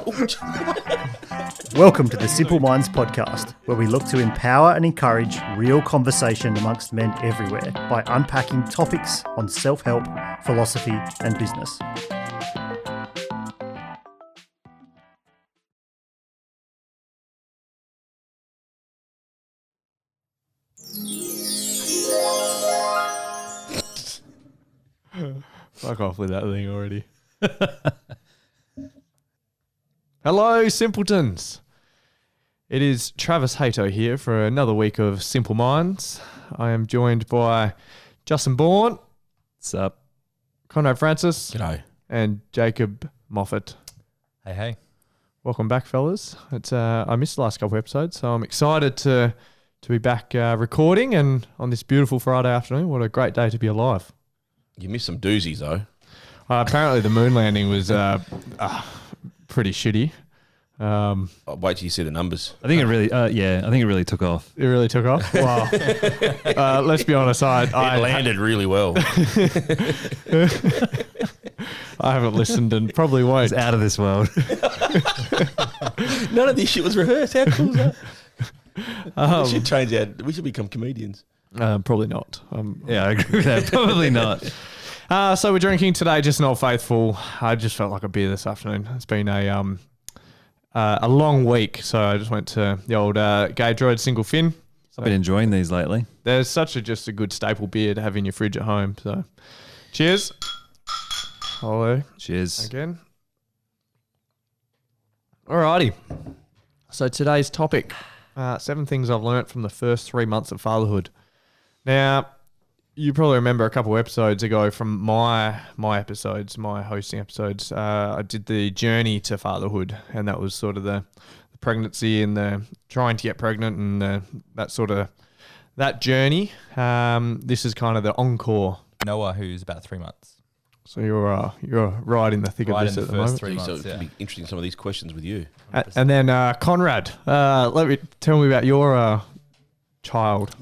Welcome to the Simple Minds podcast, where we look to empower and encourage real conversation amongst men everywhere by unpacking topics on self-help, philosophy, and business. Fuck off with that thing already. Hello, simpletons. It is Travis Hato here for another week of Simple Minds. I am joined by Justin Bourne. What's up? Conrad Francis. G'day. And Jacob Moffat. Hey. Welcome back, fellas. I missed the last couple of episodes, so I'm excited to be back recording and on this beautiful Friday afternoon. What a great day to be alive. You missed some doozies though. Apparently the moon landing was pretty shitty. I'll wait till you see the numbers. I think it really, I think it really took off. It really took off? Wow. Let's be honest, It landed really well. I haven't listened and probably won't. It's out of this world. None of this shit was rehearsed. How cool is that? We should change our. We should become comedians. Probably not. Yeah, I agree with that. Probably not. So we're drinking today, just an Old Faithful. I just felt like a beer this afternoon. It's been a long week, so I just went to the old Gay Droid Single Fin. So I've been enjoying these lately. there's just a good staple beer to have in your fridge at home. So cheers. Hello. Cheers. Again. Alrighty. So today's topic, 7 things I've learnt from the first 3 months of fatherhood. Now, you probably remember a couple of episodes ago from my episodes, my hosting episodes, I did the journey to fatherhood, and that was sort of the pregnancy and the trying to get pregnant and that journey. This is kind of the encore. Noah, who's about 3 months. So you're right in the thick of this at the moment. 3 months, So it'll be interesting some of these questions with you. And then Conrad, tell me about your child.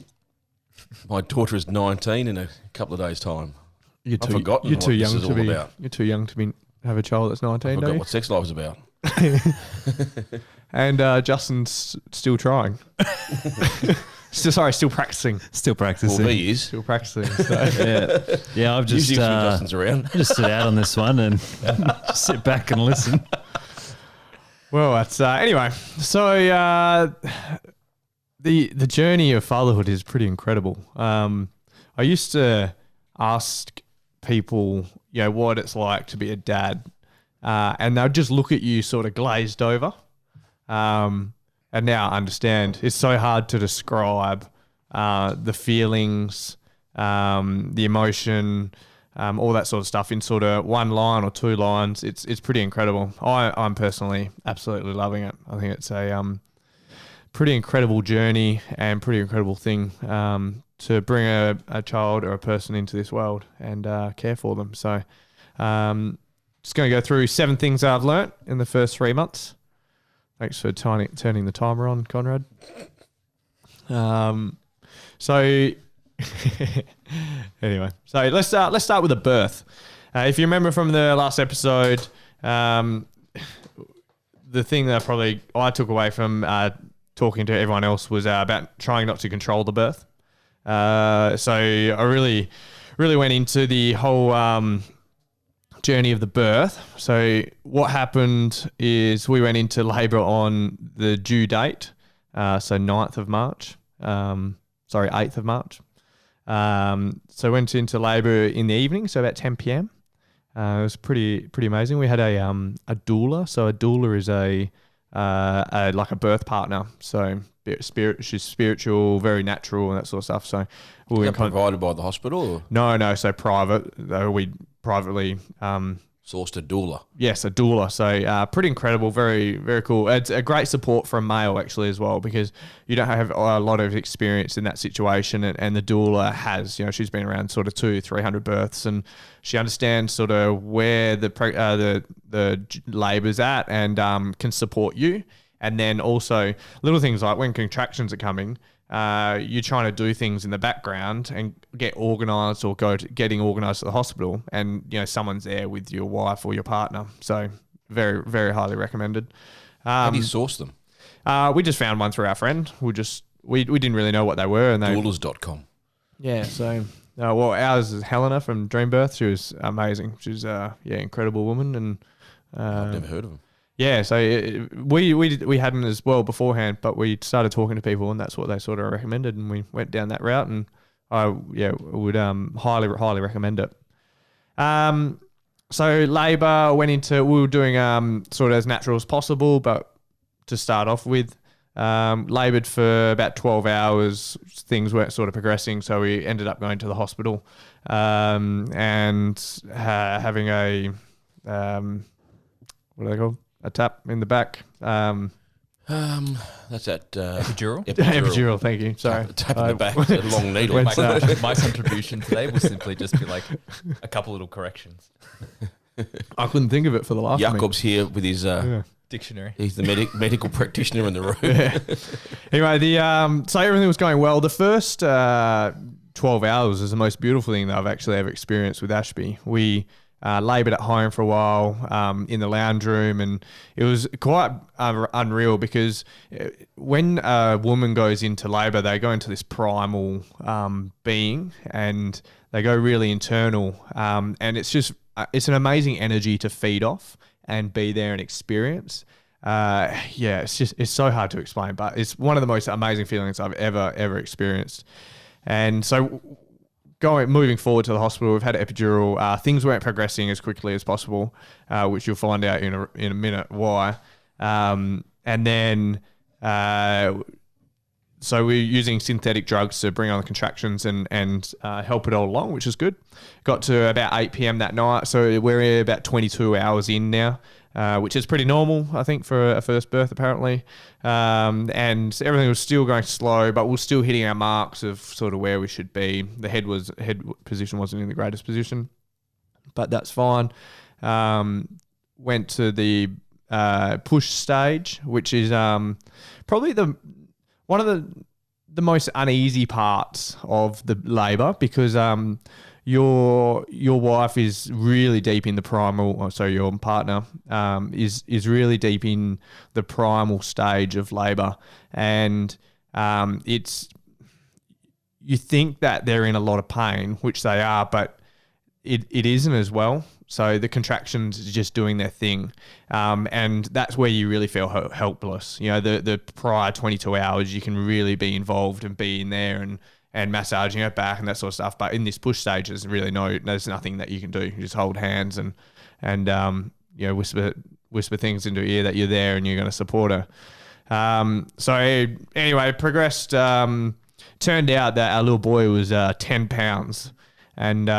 My daughter is 19 in a couple of days' time. You're I've forgotten You're what too this young is to all be. about. You're too young to have a child that's 19. I Don't forgot you? what sex life is about. And Justin's still trying. Still practicing. Still practicing. Well, he is. Still practicing. So. Yeah, I've just Usually when Justin's around. I just sit out on this one and just sit back and listen. Well, that's anyway. So the journey of fatherhood is pretty incredible. I used to ask people, what it's like to be a dad, and they'll just look at you sort of glazed over. And now I understand it's so hard to describe the feelings, the emotion, all that sort of stuff in sort of one line or 2 lines. It's pretty incredible. I'm personally absolutely loving it. I think it's a pretty incredible journey and pretty incredible thing to bring a child or a person into this world and care for them. So just going to go through 7 things I've learnt in the first 3 months. Thanks for turning the timer on, Conrad. So anyway, so let's start with a birth. If you remember from the last episode, the thing that I took away from talking to everyone else was about trying not to control the birth. So I really went into the whole journey of the birth. So what happened is we went into labour on the due date, so 9th of March. 8th of March. So went into labour in the evening, so about 10 p.m. It was pretty amazing. We had a doula. So a doula is like a birth partner. So she's spiritual, very natural, and that sort of stuff. So Was that provided by the hospital? Or? No. So private. We privately Sourced a doula. Yes, a doula. So pretty incredible, very, very cool. It's a great support for a male actually as well, because you don't have a lot of experience in that situation, and the doula has, she's been around sort of 200-300 births, and she understands sort of where the labour's at and can support you. And then also little things like when contractions are coming, you're trying to do things in the background and get organised or getting organised at the hospital, and someone's there with your wife or your partner. So very, very highly recommended. How do you source them? We just found one through our friend. We didn't really know what they were. And Doulas.com. Yeah, so... well, ours is Helena from Dream Birth. She was amazing. She's incredible woman, and I've never heard of them. Yeah, so we hadn't as well beforehand, but we started talking to people, and that's what they sort of recommended, and we went down that route, and I would highly recommend it. So labour we were doing sort of as natural as possible, but to start off with, laboured for about 12 hours. Things weren't sort of progressing, so we ended up going to the hospital and having a what are they called? A tap in the back. That's that Epidural? Epidural, thank you. Sorry. Tap in the back, a long needle. My contribution today will simply just be like a couple little corrections. I couldn't think of it for the life of me. Jacob's here with his Dictionary. He's the medical practitioner in the room. Yeah. Anyway, so everything was going well. The first 12 hours is the most beautiful thing that I've actually ever experienced with Ashby. We laboured at home for a while in the lounge room, and it was quite unreal because when a woman goes into labour, they go into this primal being, and they go really internal, and it's it's an amazing energy to feed off and be there and experience. It's so hard to explain, but it's one of the most amazing feelings I've ever experienced. And so moving forward to the hospital, we've had an epidural. Things weren't progressing as quickly as possible, which you'll find out in a minute why. And then so we're using synthetic drugs to bring on the contractions and help it all along, which is good. Got to about 8 p.m. that night, so we're about 22 hours in now, which is pretty normal, I think, for a first birth, apparently. And everything was still going slow, but we're still hitting our marks of sort of where we should be. The head position wasn't in the greatest position, but that's fine. Went to the push stage, which is probably one of the most uneasy parts of the labour, because your wife is really deep in the primal, your partner is really deep in the primal stage of labour, and you think that they're in a lot of pain, which they are, but it isn't as well. So the contractions are just doing their thing. And that's where you really feel helpless. You know, the prior 22 hours, you can really be involved and be in there and massaging her back and that sort of stuff. But in this push stage, there's nothing that you can do. You just hold hands and whisper things into her ear that you're there and you're going to support her. So anyway, progressed. Turned out that our little boy was 10 pounds. And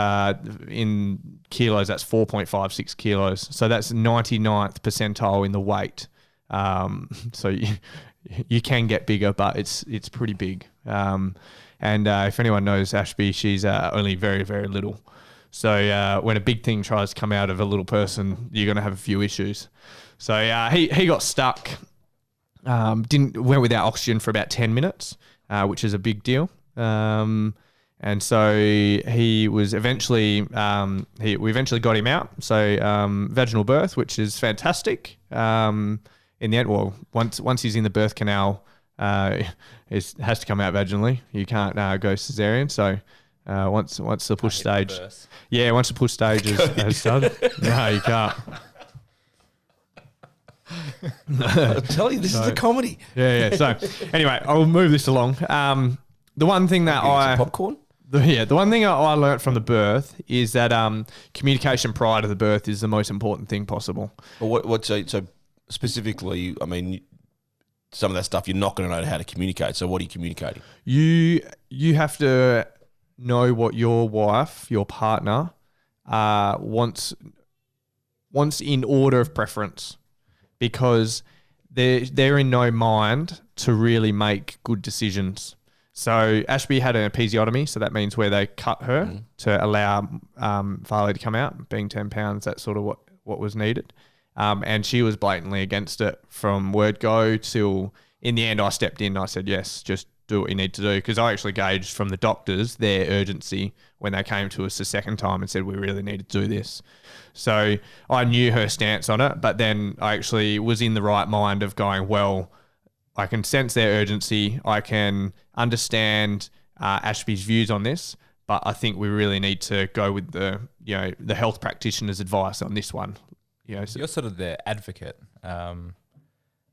in kilos, that's 4.56 kilos. So that's 99th percentile in the weight. So you can get bigger, but it's pretty big. And if anyone knows Ashby, she's only very, very little. So when a big thing tries to come out of a little person, you're going to have a few issues. So he got stuck. Went without oxygen for about 10 minutes, which is a big deal. And so he was eventually, we eventually got him out. So vaginal birth, which is fantastic. In the end, well, once he's in the birth canal, it has to come out vaginally. You can't go cesarean. So once the push stage, once the push stage has started, no, you can't. I'm telling you, this is a comedy. Yeah. So anyway, I'll move this along. The one thing that popcorn. The one thing I learned from the birth is that communication prior to the birth is the most important thing possible. Well, so specifically, I mean, some of that stuff you're not going to know how to communicate. So what are you communicating? You have to know what your wife, your partner, wants in order of preference, because they're in no mind to really make good decisions. So Ashby had an episiotomy, so that means where they cut her to allow Farley to come out, being 10 pounds, that's sort of what was needed. And she was blatantly against it from word go till in the end I stepped in. I said, yes, just do what you need to do. Because I actually gauged from the doctors their urgency when they came to us the second time and said, we really need to do this. So I knew her stance on it, but then I actually was in the right mind of going, well, I can sense their urgency. I can understand Ashby's views on this, but I think we really need to go with the health practitioner's advice on this one. So You're sort of their advocate,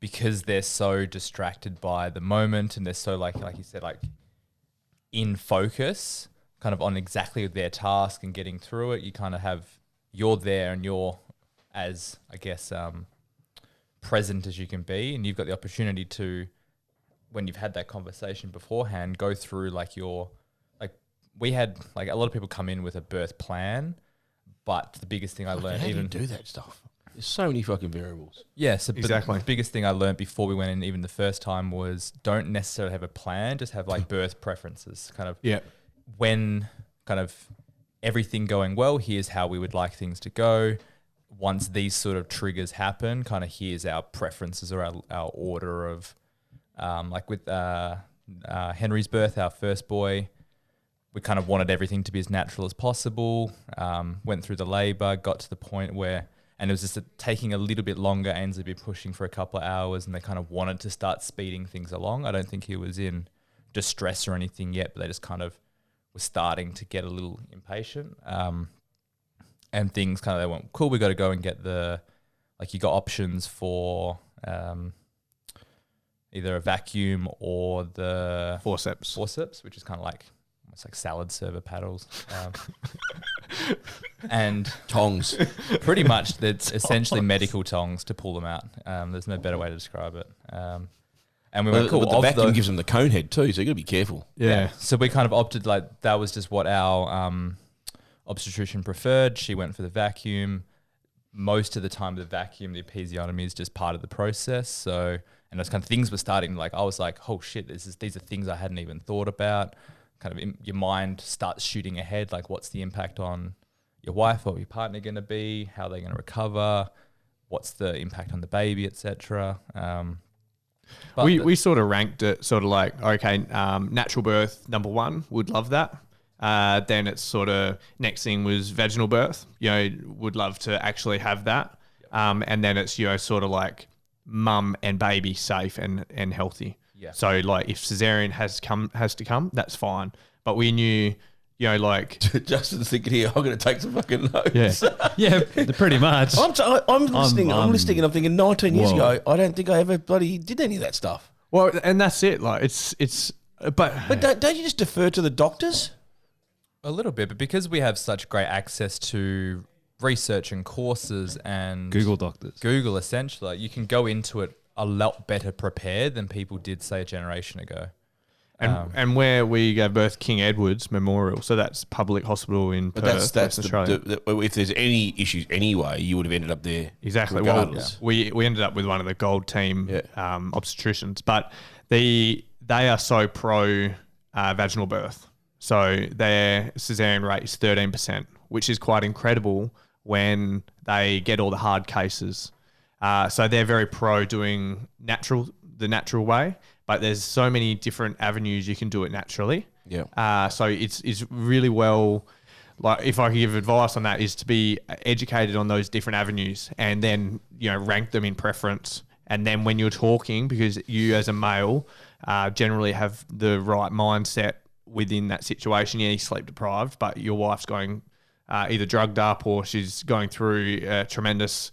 because they're so distracted by the moment, and they're so like you said, like in focus, kind of on exactly their task and getting through it. You kind of you're there, and you're as, I guess, present as you can be, and you've got the opportunity to, when you've had that conversation beforehand, go through we had a lot of people come in with a birth plan, but the biggest thing I learned, How even do you do that stuff? There's so many fucking variables. yeah, so Exactly. the biggest thing I learned before we went in, even the first time, was don't necessarily have a plan, just have birth preferences. Kind of when kind of everything going well, here's how we would like things to go. Once these sort of triggers happen, kind of here's our preferences or our order of, like with Henry's birth, our first boy, we kind of wanted everything to be as natural as possible. Went through the labour, got to the point where, and it was just taking a little bit longer. Ainsley had been pushing for a couple of hours, and they kind of wanted to start speeding things along. I don't think he was in distress or anything yet, but they just kind of were starting to get a little impatient. And things kind of, they went, cool, we got to go and get you got options for either a vacuum or the forceps, which is kind of like, it's like salad server paddles. And Tongs. pretty much that's essentially medical tongs to pull them out. There's no better way to describe it. And we went, cool. But the vacuum gives them the cone head too, so you got to be careful. Yeah. So we kind of opted, that was just what our obstetrician preferred. She went for the vacuum. Most of the time, the vacuum, the episiotomy is just part of the process. So, and those kind of things were starting, I was like, oh shit, these are things I hadn't even thought about. Kind of your mind starts shooting ahead, like what's the impact on your wife or your partner going to be, how they're going to recover, what's the impact on the baby, etc. We sort of ranked it sort of like, okay, natural birth, number one, would love that. Then it's sort of, next thing was vaginal birth, would love to actually have that. And then it's, sort of like mum and baby safe and healthy. Yeah. So if cesarean has to come, that's fine. But we knew, Justin's thinking here, I'm going to take some fucking notes. Yeah, pretty much. I'm listening. I'm listening, and I'm thinking, 19 years ago, I don't think I ever bloody did any of that stuff. Well, and that's it. But don't you just defer to the doctors? A little bit, but because we have such great access to research and courses and Google doctors. Google, essentially, you can go into it a lot better prepared than people did, say, a generation ago. And where we gave birth, King Edward's Memorial, so that's public hospital in Perth, That's Australia. if there's any issues anyway, you would have ended up there. Exactly. Regardless. Well, we ended up with one of the gold team obstetricians, but they are so pro vaginal birth. So their cesarean rate is 13%, which is quite incredible when they get all the hard cases. So they're very pro doing the natural way, but there's so many different avenues you can do it naturally. Yeah. So it's really well, if I could give advice on that, is to be educated on those different avenues and then, rank them in preference. And then when you're talking, because you as a male generally have the right mindset within that situation, you're sleep deprived, but your wife's going either drugged up or she's going through a tremendous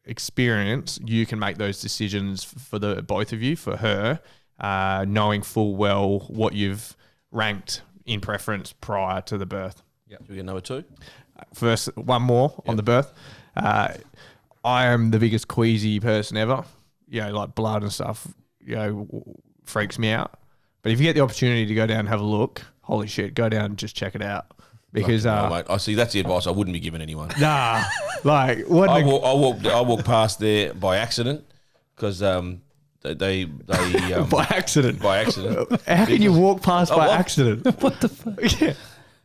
experience, you can make those decisions for the both of you, for her, knowing full well what you've ranked in preference prior to the birth. Yeah. Should we get number two? First, one more on the birth. I am the biggest queasy person ever. Like blood and stuff, freaks me out. But if you get the opportunity to go down and have a look, holy shit, go down and just check it out. Because mate, I see that's the advice I wouldn't be giving anyone. Nah, what? I walk past there by accident because they by accident. By accident. How can you walk past by accident? What the fuck? Yeah.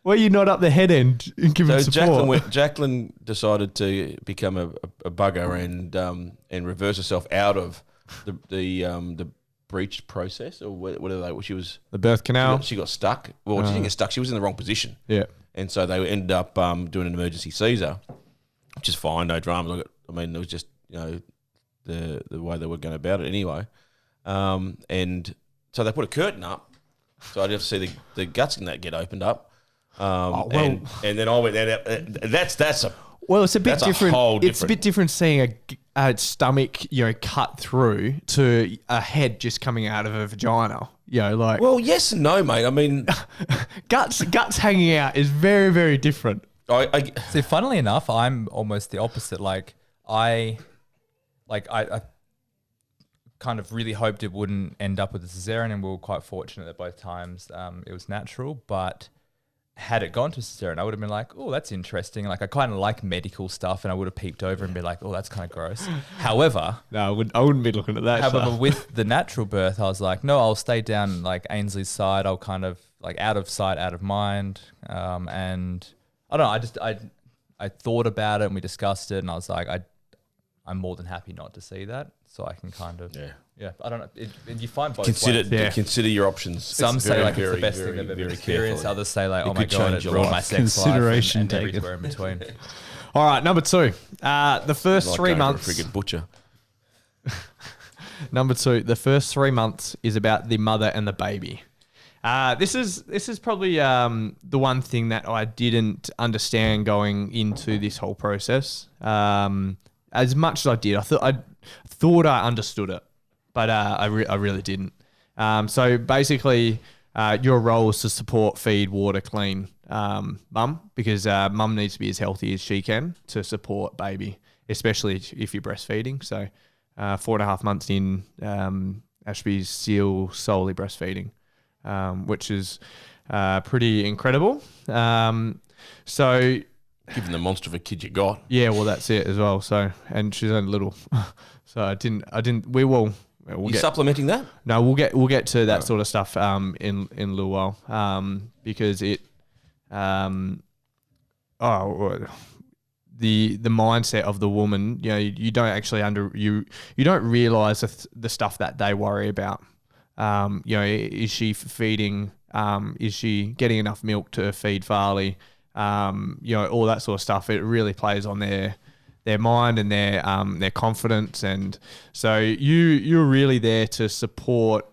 Well, you're not up the head end and giving support. Jacqueline decided to become a bugger and reverse herself out of the breached process or whatever she was. The birth canal. She got stuck. Well, she didn't get stuck. She was in the wrong position. Yeah. And so they ended up doing an emergency Caesar, which is fine, no dramas. I mean, it was just, the way they were going about it anyway. And so they put a curtain up, so I'd have to see the guts in that get opened up. And then I went there. That's a Well, it's a bit That's a different. whole It's a bit different seeing a stomach, cut through to a head just coming out of a vagina. Well, yes and no, mate. I mean, guts hanging out is very, very different. See, funnily enough, I'm almost the opposite. I kind of really hoped it wouldn't end up with a cesarean, and we were quite fortunate that both times it was natural. But had it gone to cesarean, I would have been like, oh, that's interesting. I kind of like medical stuff, and I would have peeped over and been like, oh, that's kind of gross. However, No, I wouldn't be looking at that. however, with the natural birth, I was like, no, I'll stay down Ainsley's side. I'll kind of out of sight, out of mind. And I don't know. I thought about it and we discussed it, and I was like, I'm more than happy not to see that, so I can kind of I don't know. You find both ways. Consider your options. Some say it's the best thing they've ever experienced. Others say oh my god, it ruined my sex life. Consideration And taken. everywhere in between. All right, number 2. The first 3 months. For a friggin' butcher. Number 2, the first 3 months is about the mother and the baby. This is probably the one thing that I didn't understand going into this whole process. As much as I did, I thought I understood it, but I really didn't. So basically, your role is to support, feed, water, clean mum, because mum needs to be as healthy as she can to support baby, especially if you're breastfeeding. So 4.5 months in, Ashby's still solely breastfeeding, which is pretty incredible. So Given the monster of a kid you got. yeah, well, that's it as well. So, and she's only little, so I didn't. We will. We'll You supplementing that? No, we'll get to that sort of stuff in a little while, because it the mindset of the woman, you don't actually you don't realize the stuff that they worry about. Is she feeding? Is she getting enough milk to feed Farley? All that sort of stuff. It really plays on their mind and their confidence, and so you're really there to support,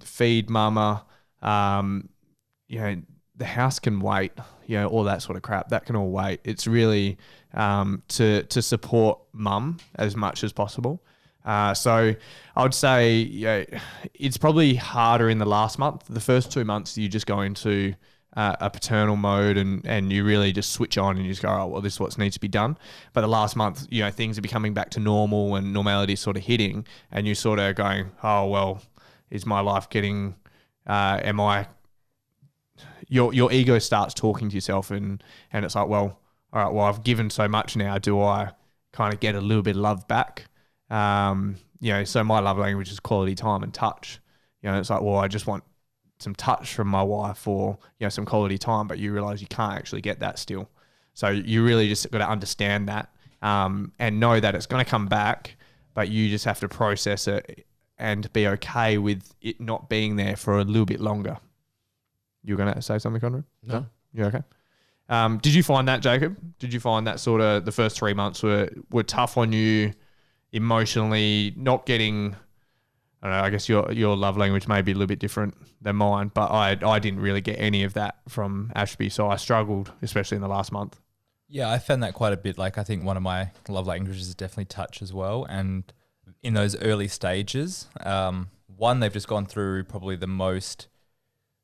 feed mama. The house can wait. All that sort of crap that can all wait. It's really to support mum as much as possible. So I would say it's probably harder in the last month. The first 2 months you just go into a paternal mode and you really just switch on and you just go, oh, well, this is what needs to be done. But the last month, things are becoming back to normal and normality is sort of hitting, and you're sort of going, oh, well, is my life getting, your ego starts talking to yourself and it's like, well, all right, well, I've given so much now. Do I kind of get a little bit of love back? So my love language is quality time and touch. It's like, well, I just want some touch from my wife or, some quality time, but you realize you can't actually get that still. So you really just got to understand that, and know that it's going to come back, but you just have to process it and be okay with it not being there for a little bit longer. You were going to say something, Conrad? No. You're okay. Did you find that, Jacob? Did you find that sort of the first 3 months were tough on you emotionally, not getting, I don't know, I guess your love language may be a little bit different than mine, but I didn't really get any of that from Ashby, so I struggled, especially in the last month. Yeah, I found that quite a bit. I think one of my love languages is definitely touch as well. And in those early stages, they've just gone through probably the most,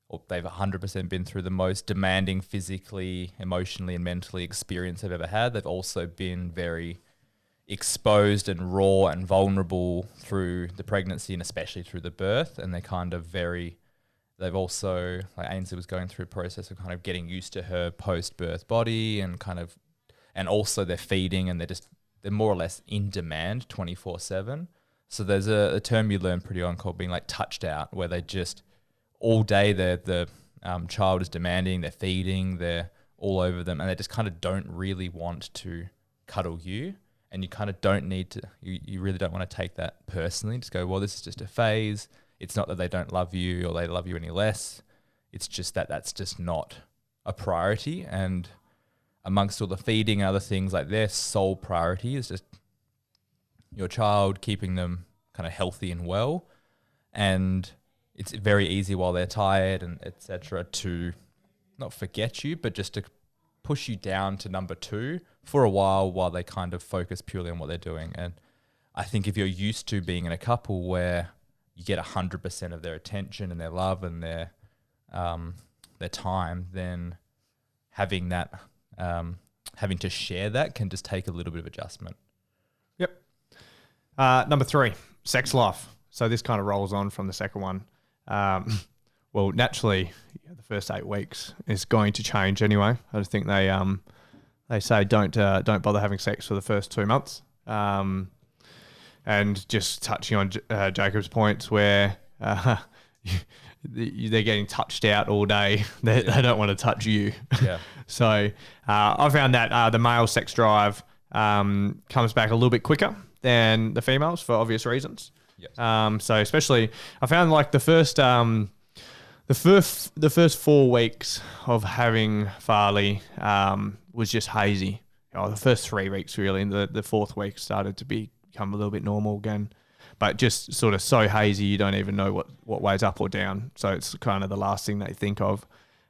or they've 100% been through the most demanding physically, emotionally, and mentally experience they've ever had. They've also been very exposed and raw and vulnerable through the pregnancy and especially through the birth. And they're kind of they've also, Ainsley was going through a process of kind of getting used to her post-birth body and also they're feeding and they're more or less in demand 24/7. So there's a term you learn pretty on called being touched out, where they just all day the child is demanding, they're feeding, they're all over them, and they just kind of don't really want to cuddle you. and you kind of don't need to, you really don't want to take that personally. Just go, well, this is just a phase. It's not that they don't love you or they love you any less. It's just that that's just not a priority. And amongst all the feeding and other things, like their sole priority is just your child, keeping them kind of healthy and well. And it's very easy while they're tired and etc. to not forget you, but just to push you down to number 2 for a while they kind of focus purely on what they're doing. And I think if you're used to being in a couple where you get 100% of their attention and their love and their time, then having that, having to share that can just take a little bit of adjustment. Yep. Number 3, sex life. So this kind of rolls on from the second one. Well, naturally, the first 8 weeks is going to change anyway. I just think they say don't bother having sex for the first 2 months. And just touching on Jacob's points where they're getting touched out all day. They don't want to touch you. Yeah. So I found that the male sex drive comes back a little bit quicker than the females for obvious reasons. Yes. So especially, I found like the first 4 weeks of having Farley was just hazy. The first 3 weeks really, and the 4th week started to become a little bit normal again. But just sort of so hazy, you don't even know what way's up or down. So it's kind of the last thing that you think of.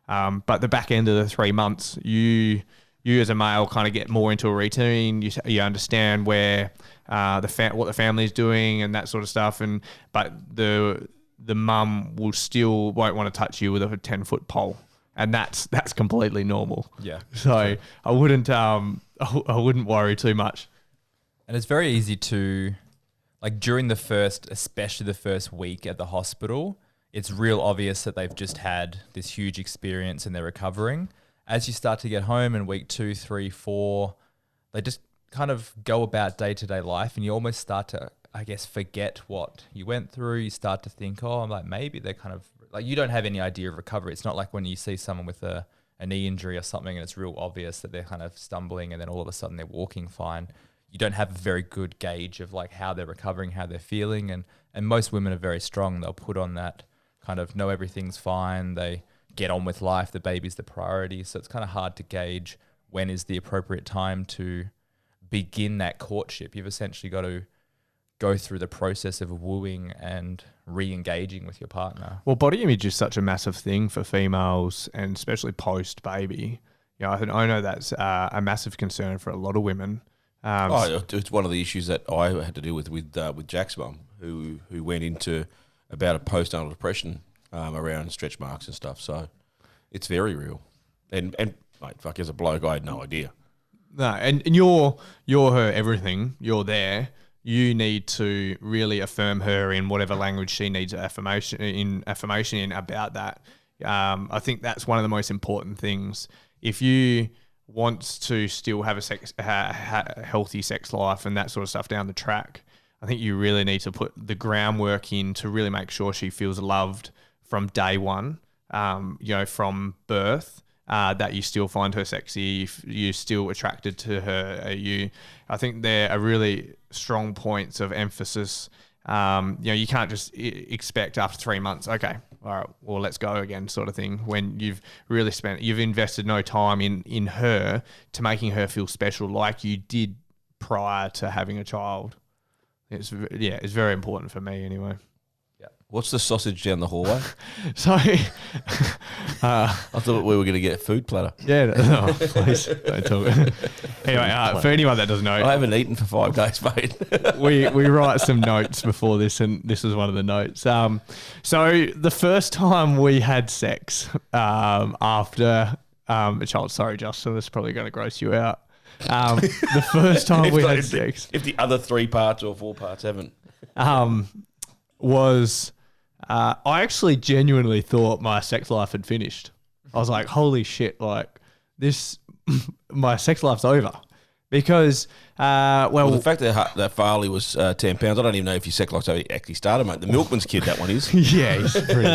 But the back end of the 3 months, you as a male kind of get more into a routine. You understand where what the family's doing and that sort of stuff. But the mum won't want to touch you with a 10-foot pole, and that's completely normal. Yeah. So I wouldn't worry too much. And it's very easy to, like during especially the first week at the hospital, it's real obvious that they've just had this huge experience and they're recovering. As you start to get home in week 2, 3, 4, they just kind of go about day-to-day life, and you almost start to, I guess, forget what you went through. You start to think, I'm like, maybe they're kind of, like, you don't have any idea of recovery. It's not like when you see someone with a knee injury or something and it's real obvious that they're kind of stumbling and then all of a sudden they're walking fine. You don't have a very good gauge of like how they're recovering, how they're feeling. And most women are very strong. They'll put on that kind of know everything's fine. They get on with life. The baby's the priority. So it's kind of hard to gauge when is the appropriate time to begin that courtship. You've essentially got to go through the process of wooing and re-engaging with your partner. Well, body image is such a massive thing for females, and especially post-baby. I know that's a massive concern for a lot of women. It's one of the issues that I had to deal with Jack's mum, who went into about a postnatal depression around stretch marks and stuff. So it's very real. And mate, fuck, as a bloke, I had no idea. No, and you're her everything. You're there. You need to really affirm her in whatever language she needs affirmation in about that. I think that's one of the most important things. If you want to still have a healthy sex life and that sort of stuff down the track, I think you really need to put the groundwork in to really make sure she feels loved from day one, from birth, that you still find her sexy, you're still attracted to her. I think there are really strong points of emphasis. You can't just expect after 3 months, okay, all right, well, let's go again sort of thing, when you've invested no time in her to making her feel special like you did prior to having a child. It's very important for me anyway. Yeah. What's the sausage down the hallway? So, I thought we were going to get a food platter. Yeah, no, please don't talk. Anyway, for anyone that doesn't know, I haven't eaten for 5 days, mate. we write some notes before this, and this was one of the notes. So the first time we had sex after a child, sorry, Justin, this is probably going to gross you out. The first time we had sex, if the other 3 parts or 4 parts haven't, was I actually genuinely thought my sex life had finished. I was like, holy shit, like this, my sex life's over, because Well, the fact that Farley was 10 pounds, I don't even know if your sex life actually started, mate. The milkman's kid, that one is. yeah, he's pretty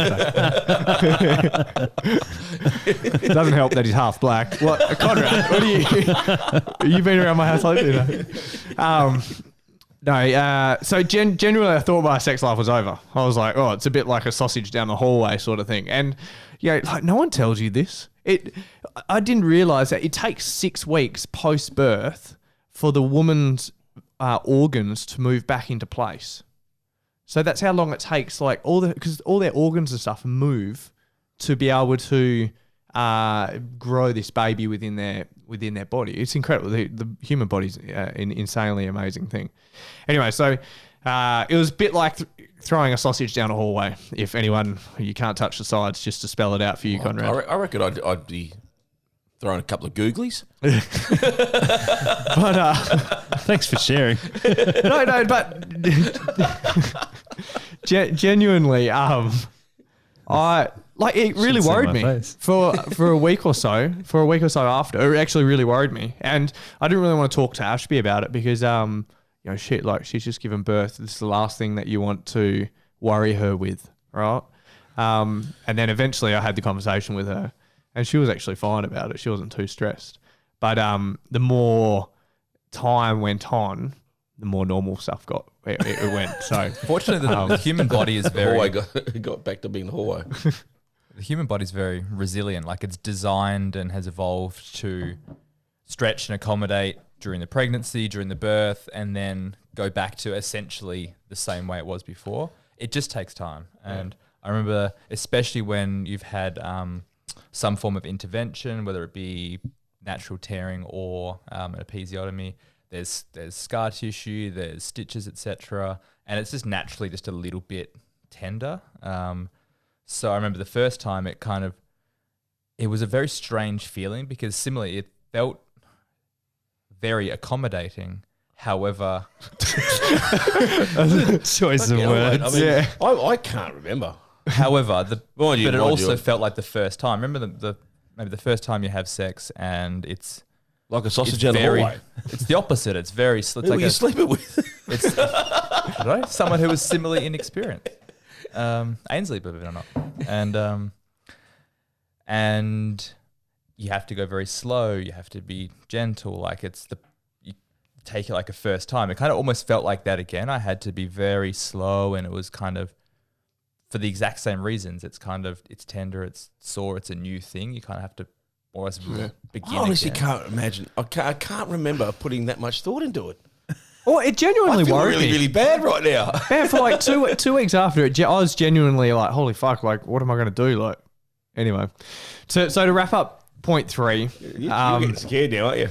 It doesn't help that he's half black. What, Conrad? What are you been around my house lately? No. So genuinely, I thought my sex life was over. I was like, oh, it's a bit like a sausage down the hallway sort of thing. And yeah, like no one tells you this. I didn't realize that it takes 6 weeks post birth for the woman's organs to move back into place. So that's how long it takes, like because all their organs and stuff move to be able to grow this baby within their body. It's incredible. The human body's an insanely amazing thing. Anyway, so it was a bit like throwing a sausage down a hallway. If anyone, you can't touch the sides, just to spell it out for you, Conrad. I reckon I'd be throwing a couple of googlies. But Thanks for sharing. no, but genuinely, I like it really Shouldn't see worried my me face. for a week or so. For a week or so after, it actually really worried me, and I didn't really want to talk to Ashby about it because shit, like she's just given birth. This is the last thing that you want to worry her with, right? And then eventually I had the conversation with her, and she was actually fine about it. She wasn't too stressed. But the more time went on, the more normal stuff it went. So Fortunately, the human body is The very hallway got back to being the hallway. the human body is very resilient. Like it's designed and has evolved to stretch and accommodate during the pregnancy, during the birth, and then go back to essentially the same way it was before. It just takes time. And I remember, especially when you've had some form of intervention, whether it be natural tearing or an episiotomy, there's scar tissue, there's stitches, etc. And it's just naturally just a little bit tender. So I remember the first time it was a very strange feeling because similarly it felt very accommodating. However, Choice of words. I can't remember. However, Mind you, but it mind also you. felt like the first time. Remember maybe the first time you have sex and it's Like a sausage it's down the very, hallway. it's the opposite. It's very. It's Who like were you sleeping with? It's I don't know, someone who was similarly inexperienced. Ainsley, believe it or not, and you have to go very slow. You have to be gentle. Like you take it like a first time. It kind of almost felt like that again. I had to be very slow, and it was kind of for the exact same reasons. It's tender, it's sore, it's a new thing. You kind of have to almost begin. I honestly again. can't imagine. I can't remember putting that much thought into it. well, it genuinely I feel worried really, me. really bad right now. Man, for like 2 weeks after it, I was genuinely like, holy fuck, like, what am I going to do? Like, anyway. So to wrap up point 3. You're getting scared now, aren't you?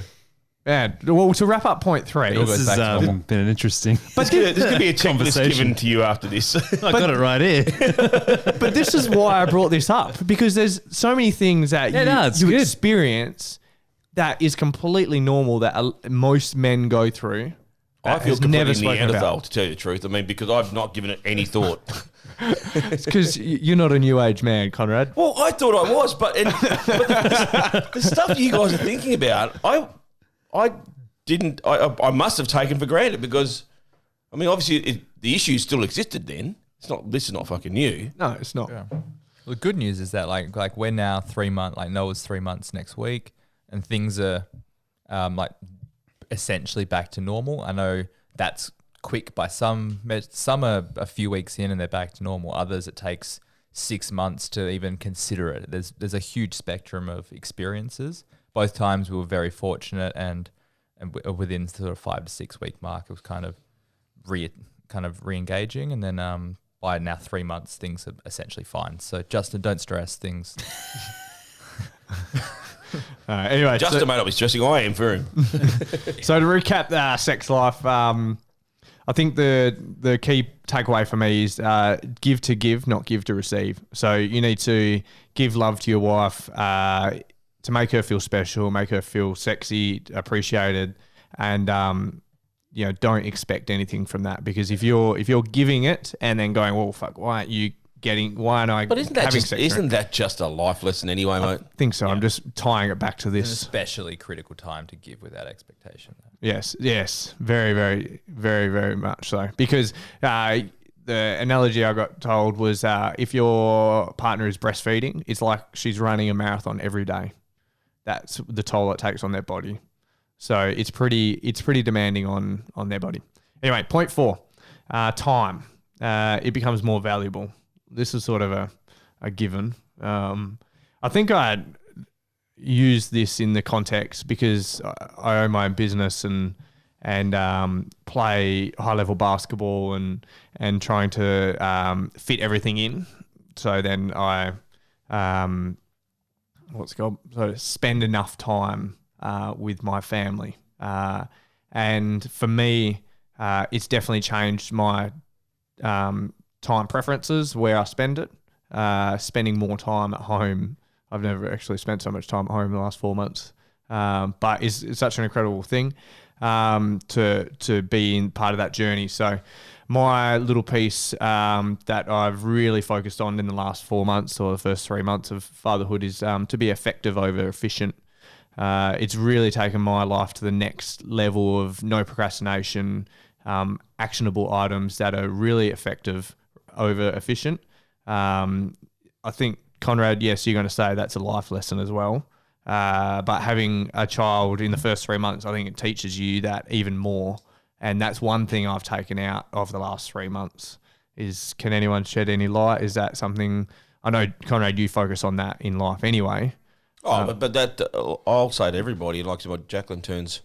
Man, well, to wrap up point 3. all This goes has back to normal. been an interesting. There's going to be a checklist Conversation. given to you after this. I got it right here. But this is why I brought this up, because there's so many things that it's you good. experience that is completely normal that most men go through. I feel has never completely spoken Neanderthal, about. to tell you the truth. I mean, because I've not given it any thought. It's because you're not a new age man, Conrad. Well, I thought I was, but the stuff you guys are thinking about, I didn't. I must have taken for granted because, I mean, obviously the issue still existed then. This is not fucking new. No, it's not. Yeah. Well, the good news is that like we're now 3 months. Like Noah's 3 months next week, and things are like essentially back to normal. I know that's quick by some are a few weeks in and they're back to normal. Others it takes 6 months to even consider it. There's a huge spectrum of experiences. Both times we were very fortunate and within sort of 5 to 6 week mark it was kind of re-engaging, and then by now 3 months things are essentially fine. So Justin, don't stress things. Anyway, Justin may not be stressing. I am for him. So to recap sex life, I think the key takeaway for me is give to give, not give to receive. So you need to give love to your wife to make her feel special, make her feel sexy, appreciated, and don't expect anything from that, because if you're giving it and then going, well, fuck, why aren't you But isn't that just a life lesson anyway, mate? I think so. I'm just tying it back to It's an this. especially critical time to give without expectation. Yes, very, very, very, very much so. Because the analogy I got told was if your partner is breastfeeding, it's like she's running a marathon every day. That's the toll it takes on their body. So it's pretty demanding on their body. Anyway, point 4, time. It becomes more valuable. This is sort of a given. I think I use this in the context because I own my own business and play high level basketball and trying to fit everything in. So then I spend enough time with my family. And for me, it's definitely changed my time preferences where I spend it. Spending more time at home. I've never actually spent so much time at home in the last 4 months. But it's such an incredible thing to be in part of that journey. So my little piece that I've really focused on in the last 4 months or the first 3 months of fatherhood is to be effective over efficient. It's really taken my life to the next level of no procrastination, actionable items that are really effective over efficient. I think, Conrad, yes, you're going to say that's a life lesson as well. But having a child in the first 3 months, I think it teaches you that even more. And that's one thing I've taken out of the last 3 months is, can anyone shed any light? Is that something, I know, Conrad, you focus on that in life anyway. But that I'll say to everybody, like Jacqueline turns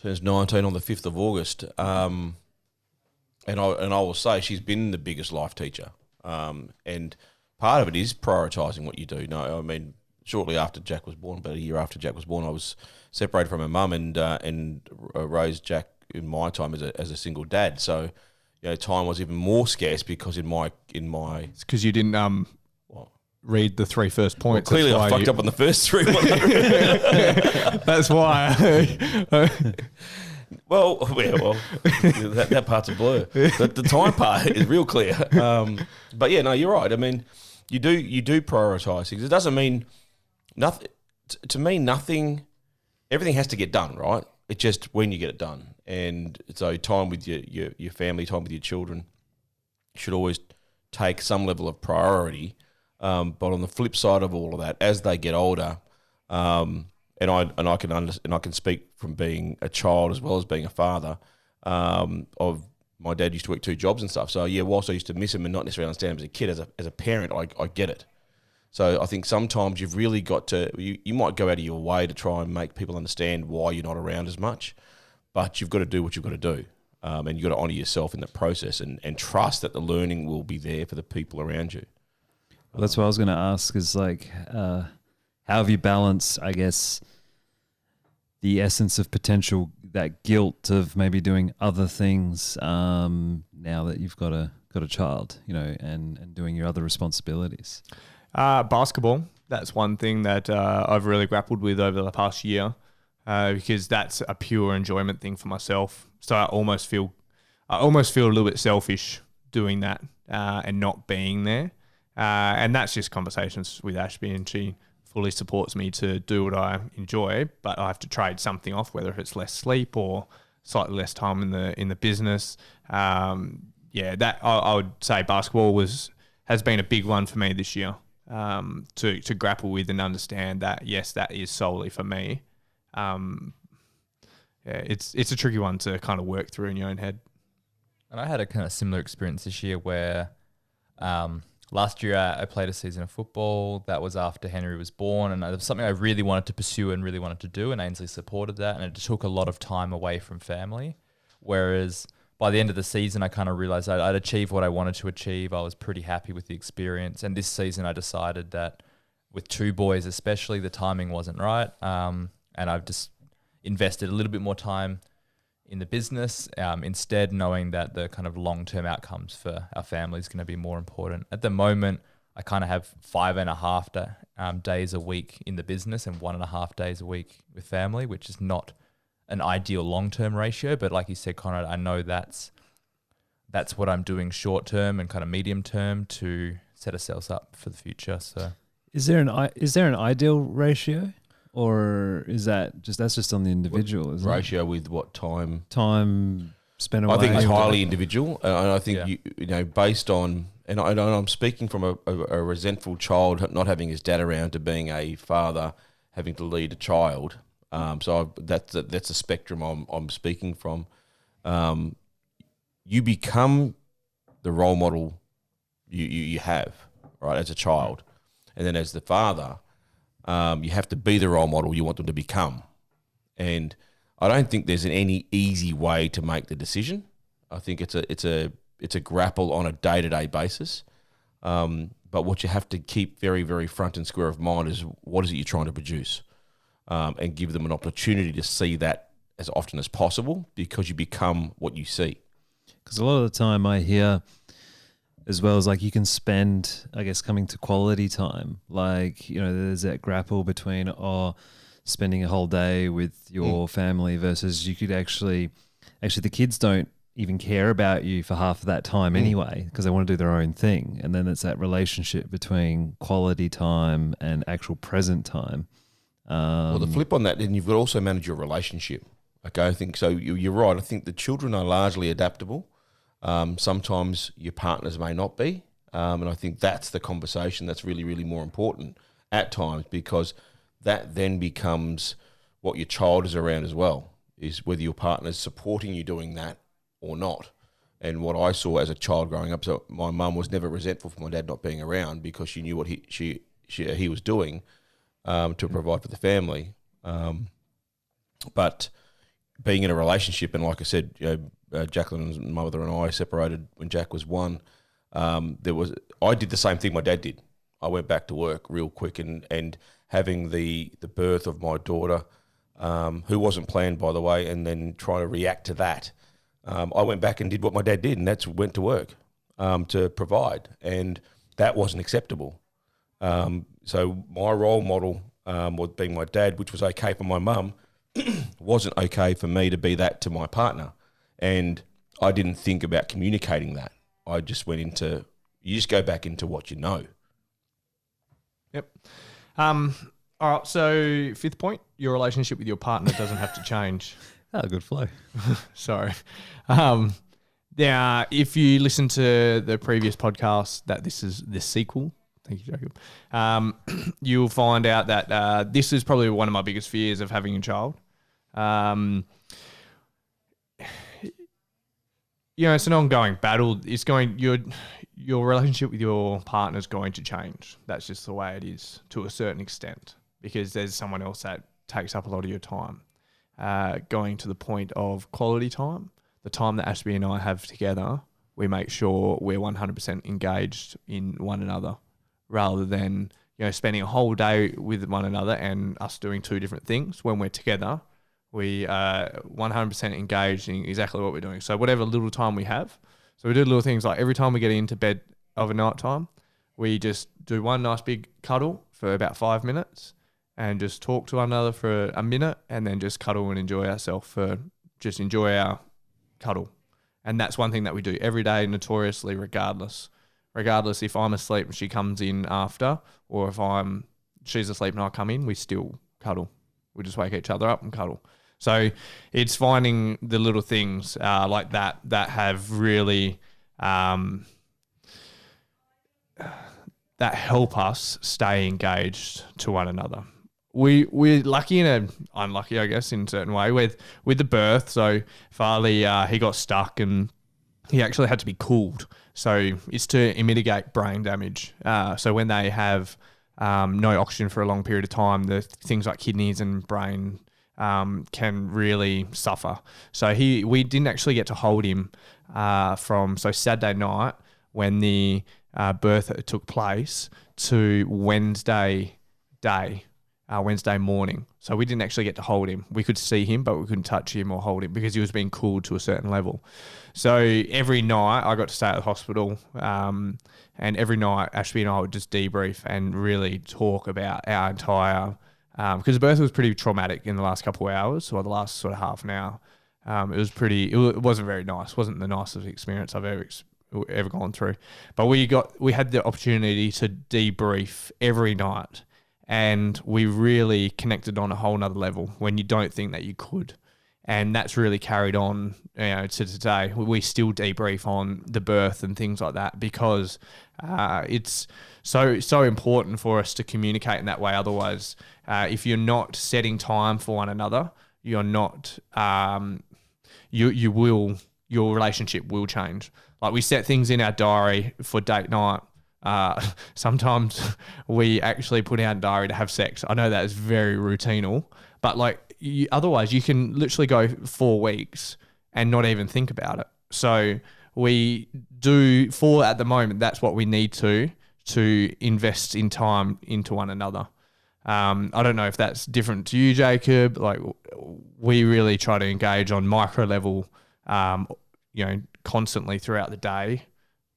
19 on the 5th of August. And I will say she's been the biggest life teacher. And part of it is prioritising what you do. No, I mean, shortly after Jack was born, about a year after Jack was born, I was separated from her mum and raised Jack in my time as a single dad. So, time was even more scarce because in my It's because you didn't read the 3 first points. Well, clearly I fucked up on the first 3. That's why. Well, that part's a blur. The time part is real clear. But yeah, no, you're right. I mean, you do prioritise things. It doesn't mean nothing. To me, nothing. Everything has to get done, right? It's just when you get it done. And so time with your family, time with your children should always take some level of priority. But on the flip side of all of that, as they get older, and I can speak from being a child as well as being a father. Of my dad used to work 2 jobs and stuff. So yeah, whilst I used to miss him and not necessarily understand him as a kid, as a parent, I get it. So I think sometimes you've really got to. You might go out of your way to try and make people understand why you're not around as much, but you've got to do what you've got to do, and you've got to honour yourself in the process and trust that the learning will be there for the people around you. Well, that's what I was going to ask. Is like, how have you balanced, I guess, the essence of potential, that guilt of maybe doing other things now that you've got a child, and doing your other responsibilities? Basketball. That's one thing that I've really grappled with over the past year because that's a pure enjoyment thing for myself. So I almost feel a little bit selfish doing that and not being there. And that's just conversations with Ashby, and she fully supports me to do what I enjoy, but I have to trade something off, whether it's less sleep or slightly less time in the business. That I would say basketball has been a big one for me this year to grapple with and understand that yes, that is solely for me. It's a tricky one to kind of work through in your own head. And I had a kind of similar experience this year where last year I played a season of football. That was after Henry was born, and it was something I really wanted to pursue and really wanted to do, and Ainsley supported that, and it took a lot of time away from family. Whereas by the end of the season, I kind of realized I'd achieved what I wanted to achieve. I was pretty happy with the experience, and this season I decided that with 2 boys especially, the timing wasn't right, and I've just invested a little bit more time in the business, instead knowing that the kind of long-term outcomes for our family is going to be more important. At the moment, I kind of have 5.5 days a week in the business and 1.5 days a week with family, which is not an ideal long-term ratio. But like you said, Conrad, I know that's that's what I'm doing short term and kind of medium term to set ourselves up for the future. So Is there an ideal ratio, or is that's just on the individual? Isn't Ratio with what time? it? Time spent away. I think it's highly individual, and I think Yeah. you know based on, and I'm speaking from a resentful child not having his dad around to being a father having to lead a child. That's a spectrum I'm speaking from. You become the role model you have, right, as a child, and then as the father, you have to be the role model you want them to become, and I don't think there's any easy way to make the decision. I think it's a grapple on a day-to-day basis. But what you have to keep very, very front and square of mind is what is it you're trying to produce, and give them an opportunity to see that as often as possible, because you become what you see. Because a lot of the time I hear, as well as like you can spend, I guess, coming to quality time. Like, you know, there's that grapple between spending a whole day with your family versus you could actually the kids don't even care about you for half of that time anyway, because they want to do their own thing. And then it's that relationship between quality time and actual present time. Well, the flip on that, then you've got to also manage your relationship. Okay, I think so. You're right. I think the children are largely adaptable. Sometimes your partners may not be, and I think that's the conversation that's really, really more important at times, because that then becomes what your child is around as well, is whether your partner's supporting you doing that or not. And what I saw as a child growing up, so my mum was never resentful for my dad not being around, because she knew what he was doing to provide for the family. But being in a relationship, and like I said, you know, Jacqueline's mother and I separated when Jack was 1. I did the same thing my dad did. I went back to work real quick, and having the birth of my daughter, who wasn't planned, by the way, and then trying to react to that, I went back and did what my dad did, and that's went to work to provide, and that wasn't acceptable. So my role model was being my dad, which was okay for my mum, wasn't okay for me to be that to my partner. And I didn't think about communicating that. I just went into, you just go back into what you know. Yep. All right. So 5th point, your relationship with your partner doesn't have to change. Oh, good flow. Sorry. Now, if you listen to the previous podcast, that this is the sequel. Thank you, Jacob. You'll find out that this is probably one of my biggest fears of having a child. You know, it's an ongoing battle. It's going, your relationship with your partner is going to change. That's just the way it is to a certain extent, because there's someone else that takes up a lot of your time. Going to the point of quality time, the time that Ashby and I have together, we make sure we're 100% engaged in one another, rather than, you know, spending a whole day with one another and us doing 2 different things. When we're together, we are 100% engaged in exactly what we're doing. So whatever little time we have, so we do little things like every time we get into bed of a night time, we just do one nice big cuddle for about 5 minutes and just talk to one another for a minute, and then just cuddle and enjoy ourselves just enjoy our cuddle. And that's one thing that we do every day, notoriously, regardless if I'm asleep and she comes in after, or if she's asleep and I come in, we still cuddle. We just wake each other up and cuddle. So it's finding the little things like that have really that help us stay engaged to one another. We're lucky and unlucky, I guess, in a certain way with the birth. So Farley, he got stuck and he actually had to be cooled. So it's to mitigate brain damage. So when they have no oxygen for a long period of time, the things like kidneys and brain can really suffer. So we didn't actually get to hold him from Saturday night when the birth took place to Wednesday morning. So we didn't actually get to hold him. We could see him, but we couldn't touch him or hold him because he was being cooled to a certain level. So every night I got to stay at the hospital, and every night Ashby and I would just debrief and really talk about our entire, because the birth was pretty traumatic in the last couple of hours, or the last sort of half an hour. It wasn't very nice. It wasn't the nicest experience I've ever gone through. But we had the opportunity to debrief every night, and we really connected on a whole nother level when you don't think that you could. And that's really carried on, to today. We still debrief on the birth and things like that because it's so important for us to communicate in that way. Otherwise, if you're not setting time for one another, you're not your relationship will change. Like we set things in our diary for date night. Sometimes we actually put in our diary to have sex. I know that is very routinal, but otherwise you can literally go 4 weeks and not even think about it. So we do at the moment, that's what we need to invest in time into one another. I don't know if that's different to you, Jacob. Like we really try to engage on micro level, constantly throughout the day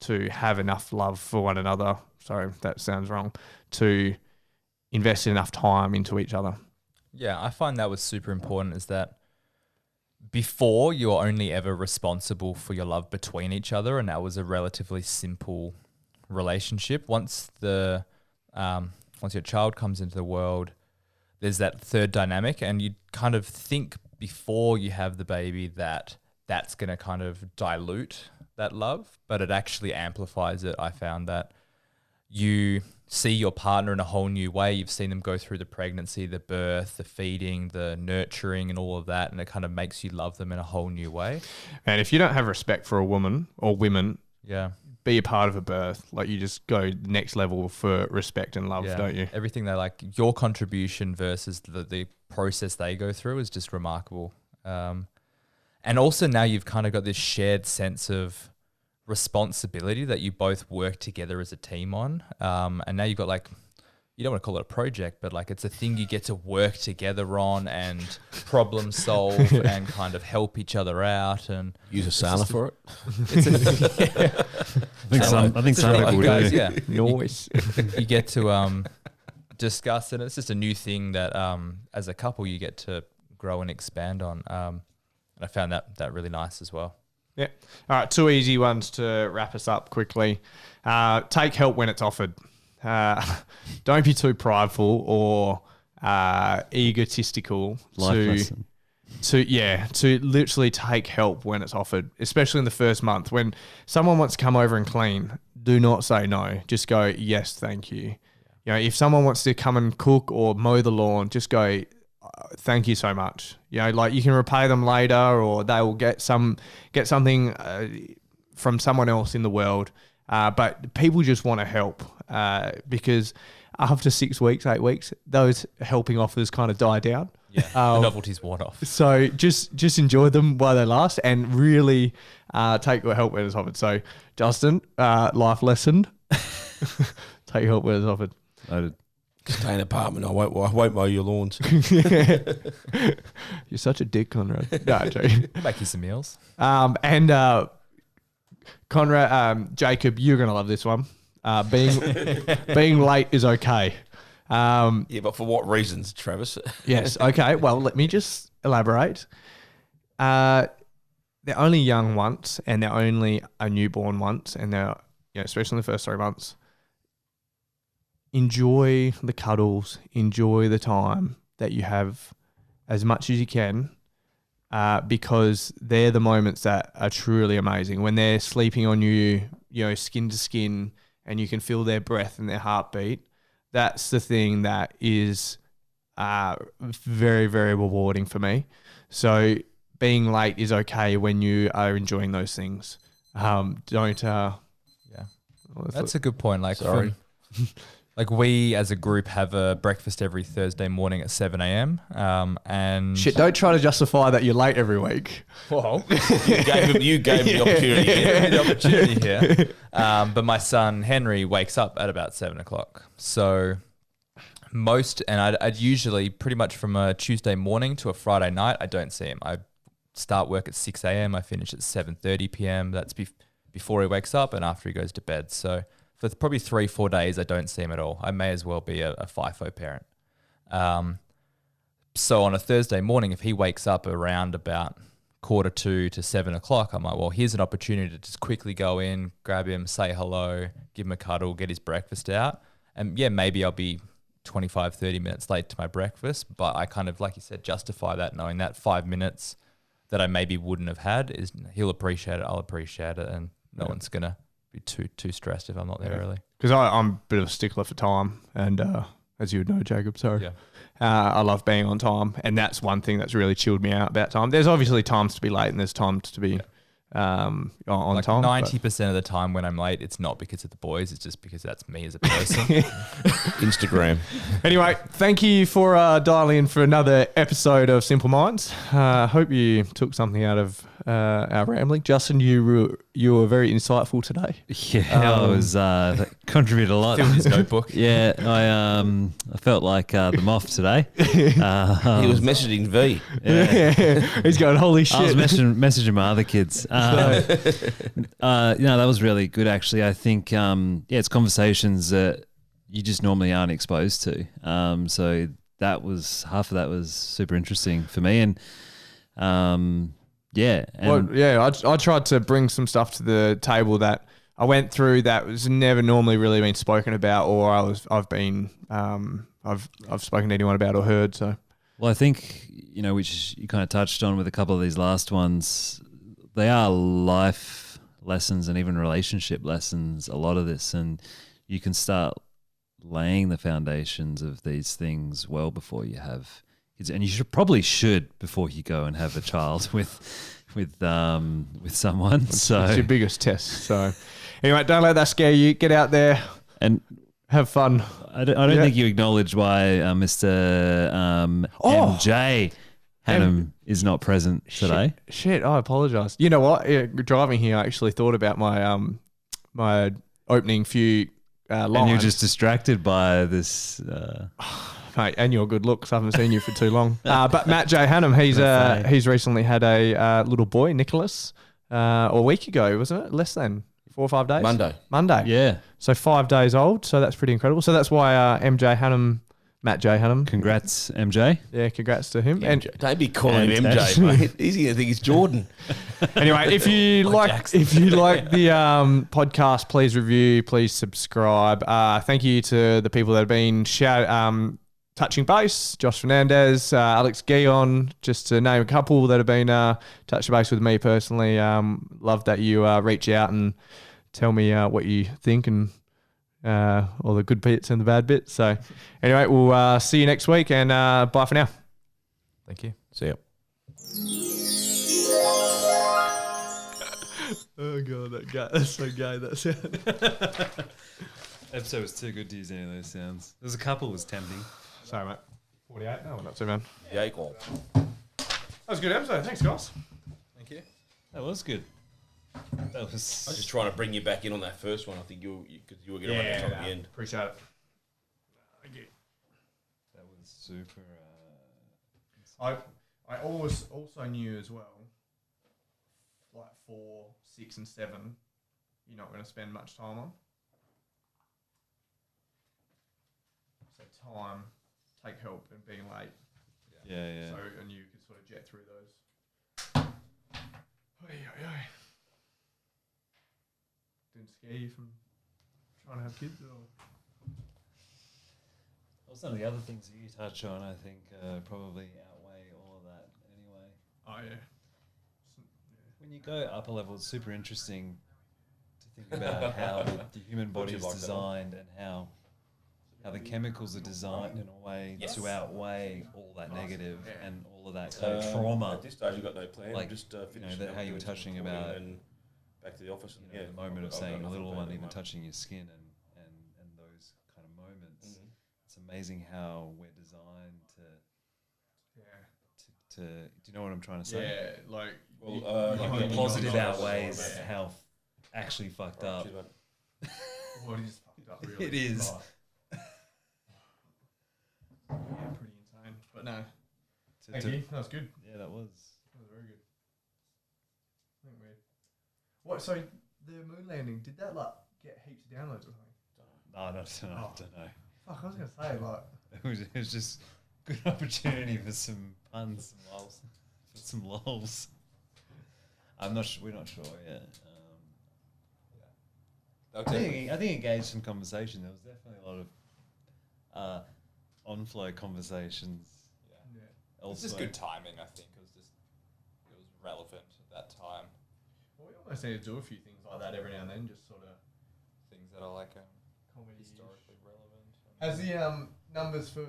to have enough love for one another. Sorry, that sounds wrong. To invest enough time into each other. Yeah, I find that was super important is that before you were only ever responsible for your love between each other, and that was a relatively simple relationship. Once your child comes into the world, there's that third dynamic, and you kind of think before you have the baby that that's going to kind of dilute that love, but it actually amplifies it. I found that you see your partner in a whole new way. You've seen them go through the pregnancy, the birth, the feeding, the nurturing and all of that, and it kind of makes you love them in a whole new way. And if you don't have respect for a woman or women, be a part of a birth. Like you just go next level for respect and love, don't you? Everything they like, your contribution versus the process they go through is just remarkable. And also now you've kind of got this shared sense of responsibility that you both work together as a team on. And now you've got you don't want to call it a project, but it's a thing you get to work together on and problem solve and kind of help each other out and use a sauna for it. I think some people do. Yeah, Nice. you get to discuss, and it's just a new thing that as a couple you get to grow and expand on. And I found that really nice as well. Yeah. All right. 2 easy ones to wrap us up quickly. Take help when it's offered. Don't be too prideful or egotistical to literally take help when it's offered, especially in the first month. When someone wants to come over and clean, do not say no. Just go, yes, thank you. If someone wants to come and cook or mow the lawn, just go, thank you so much. You can repay them later, or they will get something from someone else in the world. But people just want to help because after 6 weeks, 8 weeks, those helping offers kind of die down. Yeah, the novelty's worn off. So just enjoy them while they last, and really take your help when it's offered. So Justin, life lesson: take help when it's offered. Noted. Stay in an apartment. I won't mow your lawns. You're such a dick, Conrad. No, Jay. Make you some meals. And Conrad, Jacob, you're gonna love this one. Being late is okay. But for what reasons, Travis? Yes. Okay. Well, let me just elaborate. They're only young once, and they're only a newborn once, and they're especially in the first 3 months. Enjoy the cuddles, enjoy the time that you have as much as you can, because they're the moments that are truly amazing. When they're sleeping on you, skin to skin, and you can feel their breath and their heartbeat, that's the thing that is very, very rewarding for me. So being late is okay when you are enjoying those things. That's a good point. Sorry. We as a group have a breakfast every Thursday morning at 7 a.m. And shit, don't try to justify that you're late every week. Well, you gave me the opportunity. The opportunity here. But my son Henry wakes up at about 7 o'clock. So I'd usually pretty much from a Tuesday morning to a Friday night, I don't see him. I start work at 6 a.m. I finish at 7:30 p.m. That's before he wakes up and after he goes to bed. So for probably 3-4 days, I don't see him at all. I may as well be a FIFO parent. So on a Thursday morning, if he wakes up around about 2:45 to 7 o'clock, I'm like, well, here's an opportunity to just quickly go in, grab him, say hello, give him a cuddle, get his breakfast out. And yeah, maybe I'll be 25, 30 minutes late to my breakfast, but I kind of, like you said, justify that knowing that 5 minutes that I maybe wouldn't have had is he'll appreciate it, I'll appreciate it, and no one's going to be too stressed if I'm not there early. Because I'm a bit of a stickler for time, and as you would know, Jacob, I love being on time, and that's one thing that's really chilled me out about time. There's obviously times to be late, and there's times to be on like time. 90% of the time when I'm late, it's not because of the boys, it's just because that's me as a person. Instagram. Anyway, thank you for dialing in for another episode of Simple Minds. Hope you took something out of our rambling. Justin, you were very insightful today. Yeah, I was contributed a lot. Filled his notebook. Yeah, I felt like the moth today. He was messaging V. Yeah. He's going, holy shit. I was messaging my other kids. That was really good actually. I think it's conversations that you just normally aren't exposed to. So that was half of that was super interesting for me, and I tried to bring some stuff to the table that I went through that was never normally really been spoken about, or I've spoken to anyone about or heard. So, well, I think which you kind of touched on with a couple of these last ones. They are life lessons and even relationship lessons. A lot of this, and you can start laying the foundations of these things well before you have kids, and you should before you go and have a child with someone. So it's your biggest test. So anyway, don't let that scare you. Get out there and have fun. I don't think you acknowledged why Mr. MJ Hannum is not present today. Shit, I apologise. You know what? Driving here, I actually thought about my my opening few lines. And you're just distracted by this. Mate, and your good looks. I haven't seen you for too long. But Matt J. Hannum, he's recently had a little boy, Nicholas, a week ago, wasn't it? Less than 4 or 5 days? Monday. Yeah. So 5 days old. So that's pretty incredible. So that's why MJ Hannum, Matt J. Hannum. Congrats, MJ. Yeah, congrats to him. And don't be calling him MJ, mate. He's going to think he's Jordan. Anyway, if you like the podcast, please review, please subscribe. Thank you to the people that have been touching base, Josh Fernandez, Alex Guillon, just to name a couple that have been touching base with me personally. Love that you reach out and tell me what you think and all the good bits and the bad bits. So anyway, we'll see you next week, and bye for now. Thank you. See ya. Oh god, that's so gay, that sound. Episode was too good to use any of those sounds. There's a couple was tempting. Sorry, mate. 48? No, not too bad. Yeah, cool. That was a good episode. Thanks, guys. Thank you. That was good. I was just trying to bring you back in on that first one. I think you were going to run it at the end. Appreciate it. Thank you. That was super. I always also knew as well, like 4, 6, and 7, you're not going to spend much time on. So time, take help in being late. Yeah. So, and you could sort of jet through those. Didn't scare you from trying to have kids at all? Well, some of the other things that you touch on, I think, probably outweigh all of that anyway. Oh, yeah. When you go up a level, it's super interesting to think about how the human body is designed and how the chemicals are designed in a way to outweigh all that negative and all of that kind of trauma. At this stage, you've got no plan. Like, just how you were touching about and back to the office. And, the moment of saying a little one even touching your skin and those kind of moments. Mm-hmm. It's amazing how we're designed to do you know what I'm trying to say? Yeah, like... the positive outweighs how actually fucked up. What is fucked up, really? It is. Yeah, pretty insane. But no. Thank you. That was good. Yeah, that was very good. I think weird. What? So the moon landing, did that get heaps of downloads or something? No, I don't know. Fuck, I was gonna say it was just good opportunity for some puns, some lols. We're not sure yet. They'll I think engaged in conversation. There was definitely a lot of on-flow conversations. Yeah. It was just good timing, I think. It was relevant at that time. Well, we almost need to do a few things like that every now and then, just sort of Things that are like comedy. historically relevant. Has the numbers for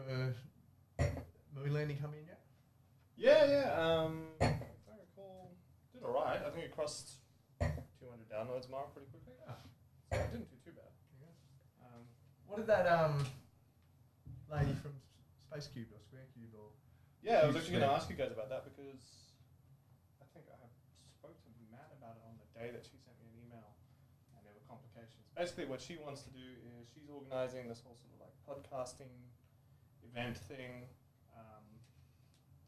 moon landing come in yet? Yeah. If I recall, did all right. I think it crossed 200 downloads mark pretty quickly. Yeah. So it didn't do too bad. What did that lady from Space Cube or Square Cube or? Yeah, I was Huge actually going to thing. ask you guys about that because I think I spoke to Matt about it on the day that she sent me an email, and there were complications. Basically, what she wants to do is she's organising this whole sort of like podcasting event thing.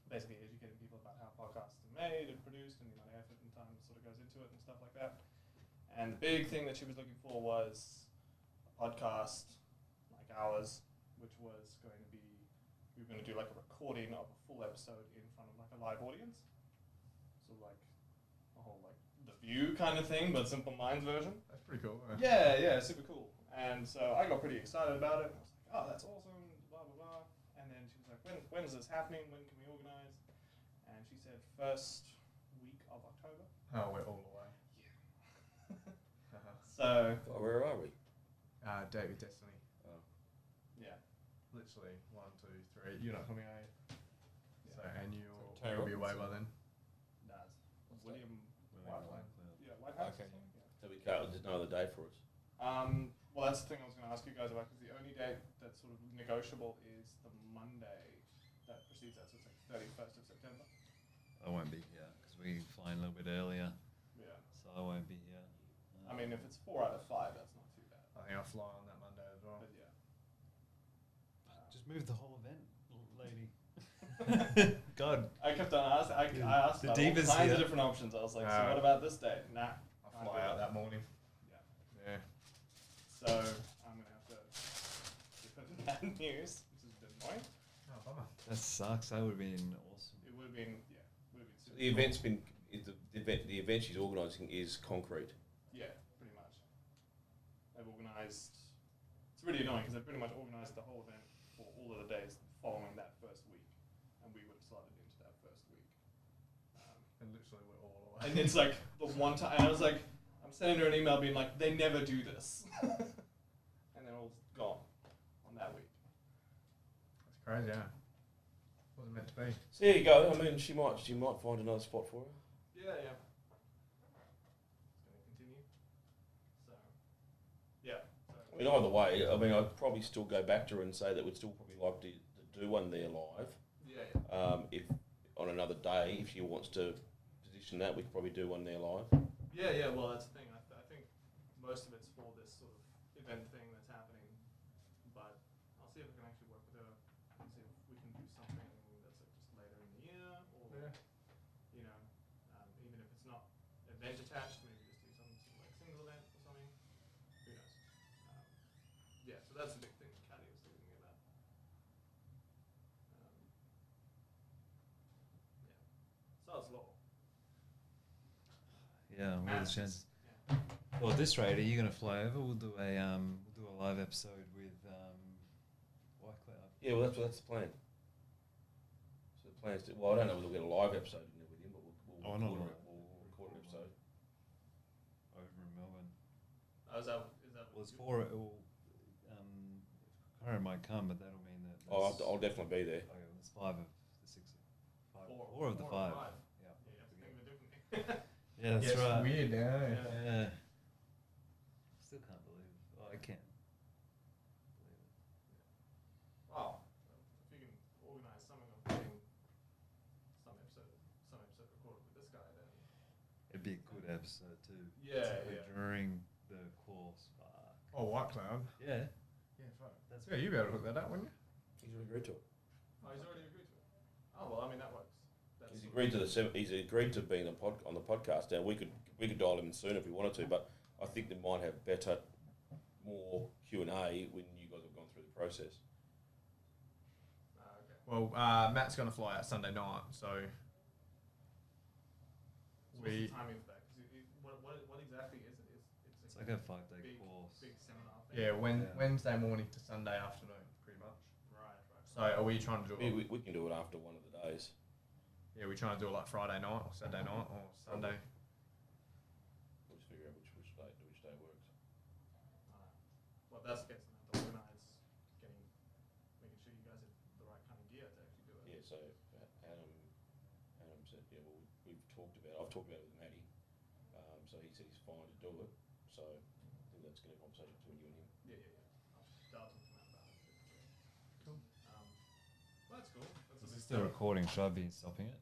Basically, educating people about how podcasts are made and produced and the amount of effort and time that sort of goes into it and stuff like that. And the big thing that she was looking for was a podcast like ours, which was going to be, we were going to do like a recording of a full episode in front of like a live audience. So like a whole like The View kind of thing, but Simple Minds version. That's pretty cool. Yeah, super cool. And so I got pretty excited about it. I was like, oh, that's awesome, blah, blah, blah. And then she was like, when is this happening? When can we organize? And she said first week of October. Oh, we're all the way. So, Oh, where are we? David Destiny. yeah. Literally 1, 2, 3. You're not coming, are you? So, and Tony you'll be away Robbins. by then. That's William Whitehouse. Whitehouse. Yeah, Whitehouse. Okay. Yeah. So we can't, there's no other day for us. Well, that's the thing I was going to ask you guys about, because the only date that's sort of negotiable is the Monday that precedes that, so it's like 31st of September. I won't be here because we fly in a little bit earlier, Yeah. so I won't be here. I mean, if it's 4 out of 5, that's not too bad. I think I'll fly on that Monday as well. But yeah. Just move the whole event, lady. God, I kept on asking. I asked The about all divas kinds here. of different options. I was like, so Ah. what about this date? Nah. I'll can't fly do out that morning. Yeah. Yeah. So I'm gonna have to give it bad news, which is a bit annoying. Oh, bummer. that sucks. That would have been awesome. It would have been super The event's been the event she's organising is concrete. Yeah, pretty much. They've organised. It's really annoying because they've pretty much organised the whole event for all of the days following that first week, and we would have slotted into that first week. And literally we're all away. And it's like the one time, and I was like, I'm sending her an email being like, they never do this, and they're all gone on that week. That's crazy, yeah. Wasn't meant to be. So there you go. I mean, she might find another spot for her. Yeah. It's going to continue. So, yeah. I mean, either way, I mean, I'd probably still go back to her and say that we'd still probably like to do one there live. Yeah. If on another day, if she wants to position that, we could probably do one there live. Yeah. Well, that's the thing. I think most of it's for this sort of event thing that's happening, but I'll see if I can actually work with her and see if we can do something that's like just later in the year, or you know, even if it's not event attached, maybe just do some sort of like single event or something. Who knows? Yeah. So that's the big thing that Caddy was talking about. So it's law. Yeah, what are the chances? Yeah. Well, at this rate, are you going to fly over? We'll do a live episode with White Cloud. Yeah, well, that's the plan. So the plan is to, well, I don't know whether we'll get a live episode in there with him, but Oh, not we'll live. record an episode. Over in Melbourne. Oh, is that Well, it's four. Current might come, but that'll mean that. Oh, that's- I'll definitely be there. Okay, well, it's 5 of the 6. Four. Four of the 5. Yeah, Yeah. you have to think of it differently. Yeah, that's It's right. weird now. Yeah. Yeah. Still can't believe it. Oh, I can't believe it. Wow. If you can organise something of getting some episode recorded with this guy, then It'd be a good episode too. Yeah, Particularly yeah. During the course. Oh, White Cloud. Yeah. Yeah, fuck. That's Yeah, you'd be able to hook that up, wouldn't you? He's agreed to it. oh, he's already agreed to it. Oh well, I mean that works. That's He's sort agreed to he's agreed to being on the podcast. Now we could dial him in sooner if we wanted to, but I think they might have better, more Q&A when you guys have gone through the process. okay. Well, Matt's going to fly out Sunday night, so So what's we the timing for that? what exactly is it? It's like a 5-day big, course. big seminar thing. Yeah, Yeah. Wednesday morning to Sunday afternoon, pretty much. Right. So are we trying to do it? We can do it after one of the days. Yeah, we trying to do it like Friday night or Saturday night or Sunday. We'll just figure out which day works. Well, that's the case. Then have to organise making sure you guys have the right kind of gear to actually do it. Yeah. So Adam said, yeah, well, I've talked about it with Matty. So he said he's fine to do it. So I think that's going to be a conversation between you and him. Yeah. I'll talk to him about it. Cool. Well, that's cool. Is this still recording? Should I be stopping it?